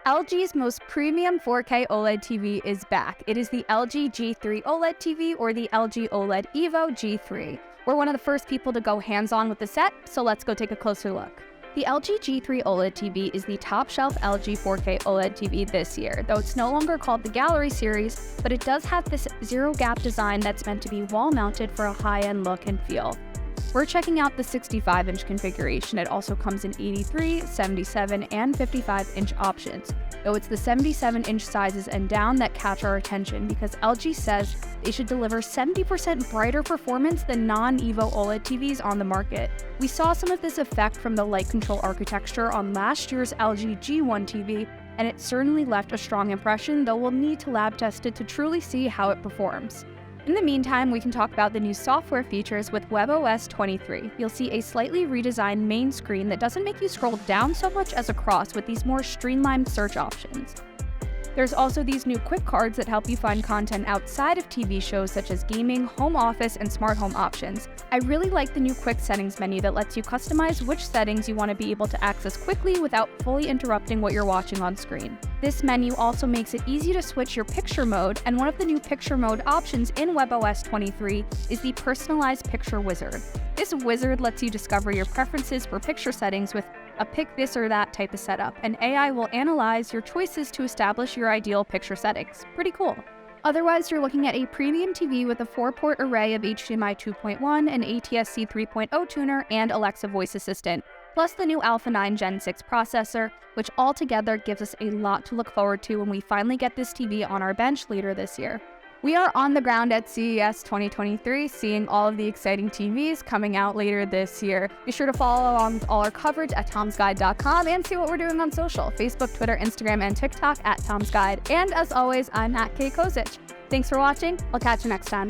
LG's most premium 4K OLED TV is back. It is the LG G3 OLED TV, or the LG OLED Evo G3. We're one of the first people to go hands-on with the set, so let's go take a closer look. The LG G3 OLED TV is the top-shelf LG 4K OLED TV this year, though it's no longer called the Gallery series, but it does have this zero-gap design that's meant to be wall-mounted for a high-end look and feel. We're checking out the 65-inch configuration. It also comes in 83, 77, and 55-inch options, though it's the 77-inch sizes and down that catch our attention because LG says they should deliver 70% brighter performance than non-Evo OLED TVs on the market. We saw some of this effect from the light control architecture on last year's LG G1 TV, and it certainly left a strong impression, though we'll need to lab test it to truly see how it performs. In the meantime, we can talk about the new software features with WebOS 23. You'll see a slightly redesigned main screen that doesn't make you scroll down so much as across with these more streamlined search options. There's also these new quick cards that help you find content outside of TV shows such as gaming, home office, and smart home options. I really like the new quick settings menu that lets you customize which settings you want to be able to access quickly without fully interrupting what you're watching on screen. This menu also makes it easy to switch your picture mode, and one of the new picture mode options in WebOS 23 is the personalized picture wizard. This wizard lets you discover your preferences for picture settings with a pick this or that type of setup, and AI will analyze your choices to establish your ideal picture settings. Pretty cool. Otherwise, you're looking at a premium TV with a 4-port array of HDMI 2.1, an ATSC 3.0 tuner, and Alexa voice assistant, plus the new Alpha 9 Gen 6 processor, which altogether gives us a lot to look forward to when we finally get this TV on our bench later this year. We are on the ground at CES 2023, seeing all of the exciting TVs coming out later this year. Be sure to follow along with all our coverage at tomsguide.com and see what we're doing on social: Facebook, Twitter, Instagram, and TikTok at tomsguide. And as always, I'm at Kay Kozich. Thanks for watching. I'll catch you next time.